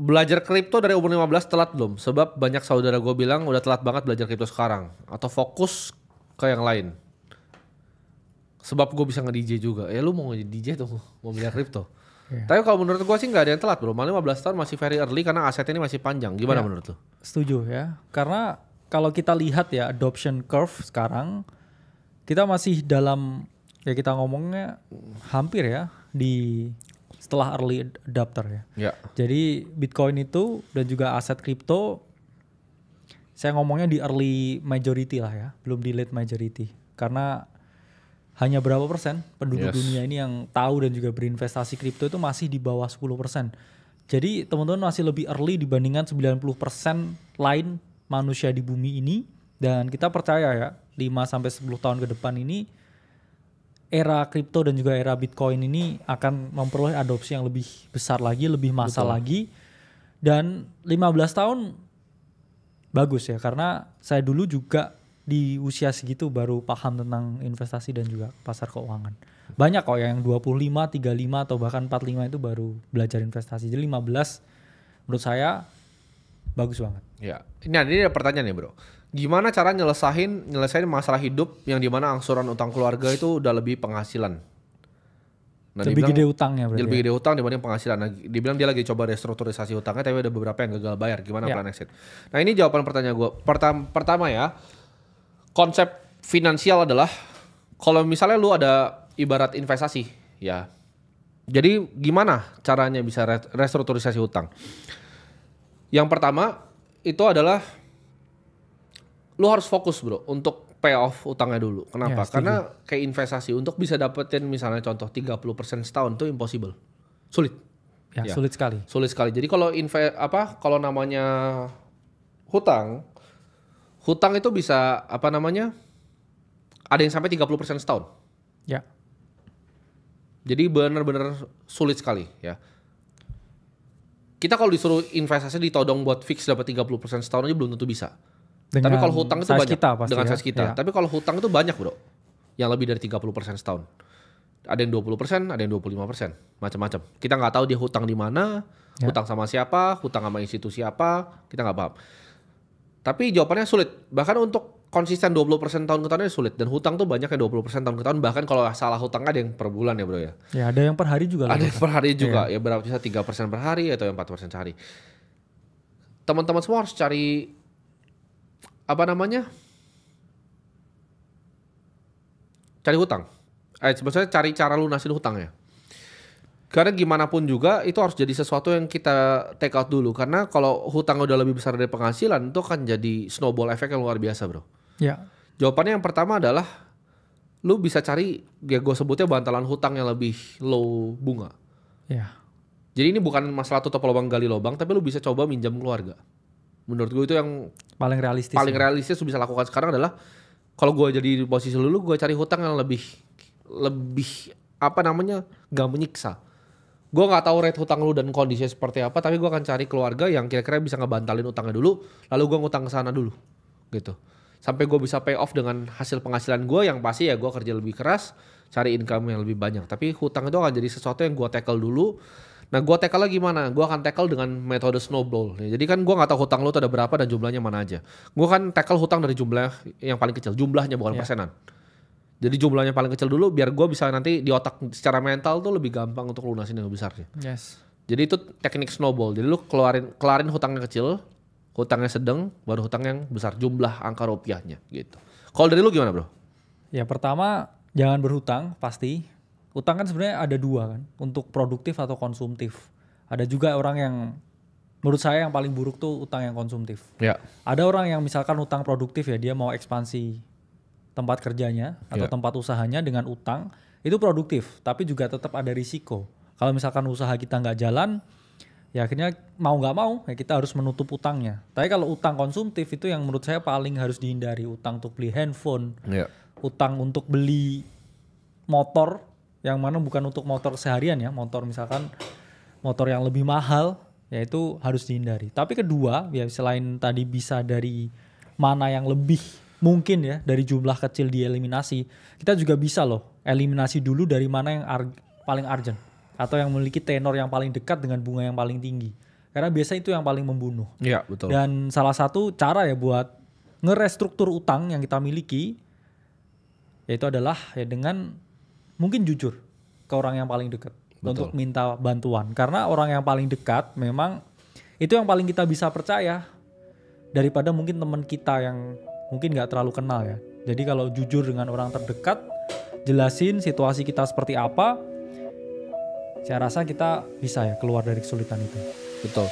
belajar kripto dari umur 15 telat belum? Sebab banyak saudara gue bilang udah telat banget belajar kripto sekarang. Atau fokus ke yang lain. Sebab gue bisa nge-DJ juga. Ya lu mau nge-DJ tuh, mau belajar kripto. Tapi kalau menurut gue sih gak ada yang telat bro. Malah 15 tahun masih very early karena aset ini masih panjang. Gimana menurut lu? Setuju ya. Karena kalau kita lihat ya adoption curve sekarang. Kita masih dalam, ya kita ngomongnya hampir ya di setelah early adopter ya. Jadi Bitcoin itu dan juga aset kripto saya ngomongnya di early majority lah ya, belum di late majority. Karena hanya berapa persen penduduk dunia ini yang tahu dan juga berinvestasi kripto itu masih di bawah 10%. Jadi teman-teman masih lebih early dibandingkan 90% lain manusia di bumi ini. Dan kita percaya ya 5-10 tahun ke depan ini era kripto dan juga era Bitcoin ini akan memperoleh adopsi yang lebih besar lagi, lebih massal lagi. Dan 15 tahun bagus ya, karena saya dulu juga di usia segitu baru paham tentang investasi dan juga pasar keuangan. Banyak kok yang 25, 35 atau bahkan 45 itu baru belajar investasi. Jadi 15 menurut saya bagus banget. Ya, ini ada pertanyaan nih bro. Gimana cara nyelesain masalah hidup yang dimana angsuran utang keluarga itu udah lebih penghasilan? Nah, lebih gede utangnya berarti. Lebih gede utang dibanding penghasilan. Nah, dibilang dia lagi coba restrukturisasi utangnya tapi ada beberapa yang gagal bayar. Gimana plan exit? Nah ini jawaban pertanyaan gue. Pertama ya, konsep finansial adalah kalau misalnya lu ada ibarat investasi ya. Jadi gimana caranya bisa restrukturisasi utang? Yang pertama itu adalah lu harus fokus bro untuk pay off utangnya dulu. Kenapa? Karena kayak investasi untuk bisa dapetin misalnya contoh 30% setahun itu impossible. Sulit. Ya, sulit sekali. Sulit sekali. Jadi kalau kalau namanya hutang itu bisa ada yang sampai 30% setahun. Ya. Jadi benar-benar sulit sekali ya. Kita kalau disuruh investasi ditodong buat fix dapat 30% setahun aja belum tentu bisa. Tapi kalau hutang itu banyak dengan size kita. Tapi kalau hutang itu banyak bro, yang lebih dari 30% setahun. Ada yang 20%, ada yang 25%, macam-macam. Kita nggak tahu dia hutang di mana, hutang sama siapa, hutang sama institusi apa, kita nggak paham. Tapi jawabannya sulit. Bahkan untuk konsisten 20% tahun ke tahun sulit. Dan hutang tuh banyak yang 20% tahun ke tahun. Bahkan kalau salah hutang ada yang per bulan ya bro ya. Ya ada yang per hari juga. Ada yang per hari juga. Ya berapa bisa 3% per hari atau yang 4% sehari. Teman-teman semua harus cari cari hutang. Sebenarnya cari cara lunasin hutangnya. Karena gimana pun juga itu harus jadi sesuatu yang kita take out dulu. Karena kalau hutang udah lebih besar dari penghasilan itu akan jadi snowball effect yang luar biasa bro. Ya. Jawabannya yang pertama adalah lu bisa cari, ya gue sebutnya bantalan hutang yang lebih low bunga. Ya. Jadi ini bukan masalah tutup lubang gali lubang, tapi lu bisa coba minjam keluarga. Menurut gue itu yang paling realistis. Paling realistis lu bisa lakukan sekarang adalah kalau gue jadi di posisi lu gue cari hutang yang lebih gak menyiksa. Gue nggak tahu rate hutang lu dan kondisinya seperti apa, tapi gue akan cari keluarga yang kira-kira bisa ngebantalin utangnya dulu, lalu gue ngutang ke sana dulu, gitu. Sampai gue bisa pay off dengan hasil penghasilan gue yang pasti ya gue kerja lebih keras, cari income yang lebih banyak. Tapi hutang itu akan jadi sesuatu yang gue tackle dulu. Nah gue tackle gimana? Gue akan tackle dengan metode snowball. Jadi kan gue gak tahu hutang lo tuh ada berapa dan jumlahnya mana aja. Gue kan tackle hutang dari jumlah yang paling kecil. Jumlahnya bukan persenan. Jadi jumlahnya paling kecil dulu biar gue bisa nanti di otak secara mental tuh lebih gampang untuk lunasin yang besarnya. Yes. Jadi itu teknik snowball. Jadi lu kelarin hutangnya kecil, hutangnya sedang, baru hutang yang besar. Jumlah angka rupiahnya gitu. Kalau dari lu gimana bro? Ya pertama jangan berhutang pasti. Utang kan sebenarnya ada dua kan, untuk produktif atau konsumtif. Ada juga orang yang menurut saya yang paling buruk tuh utang yang konsumtif. Ya. Ada orang yang misalkan utang produktif ya, dia mau ekspansi tempat kerjanya atau tempat usahanya dengan utang, itu produktif, tapi juga tetap ada risiko. Kalau misalkan usaha kita nggak jalan, ya akhirnya mau nggak mau ya kita harus menutup utangnya. Tapi kalau utang konsumtif itu yang menurut saya paling harus dihindari. Utang untuk beli handphone, utang untuk beli motor, yang mana bukan untuk motor seharian ya, motor misalkan motor yang lebih mahal, ya itu harus dihindari. Tapi kedua, ya selain tadi bisa dari mana yang lebih mungkin ya, dari jumlah kecil dieliminasi, kita juga bisa loh eliminasi dulu dari mana yang paling urgent atau yang memiliki tenor yang paling dekat dengan bunga yang paling tinggi. Karena biasanya itu yang paling membunuh. Iya, betul. Dan salah satu cara ya buat ngerestruktur utang yang kita miliki yaitu adalah ya dengan mungkin jujur ke orang yang paling dekat untuk minta bantuan. Karena orang yang paling dekat memang itu yang paling kita bisa percaya daripada mungkin teman kita yang mungkin nggak terlalu kenal ya. Jadi kalau jujur dengan orang terdekat, jelasin situasi kita seperti apa, saya rasa kita bisa ya keluar dari kesulitan itu. Betul.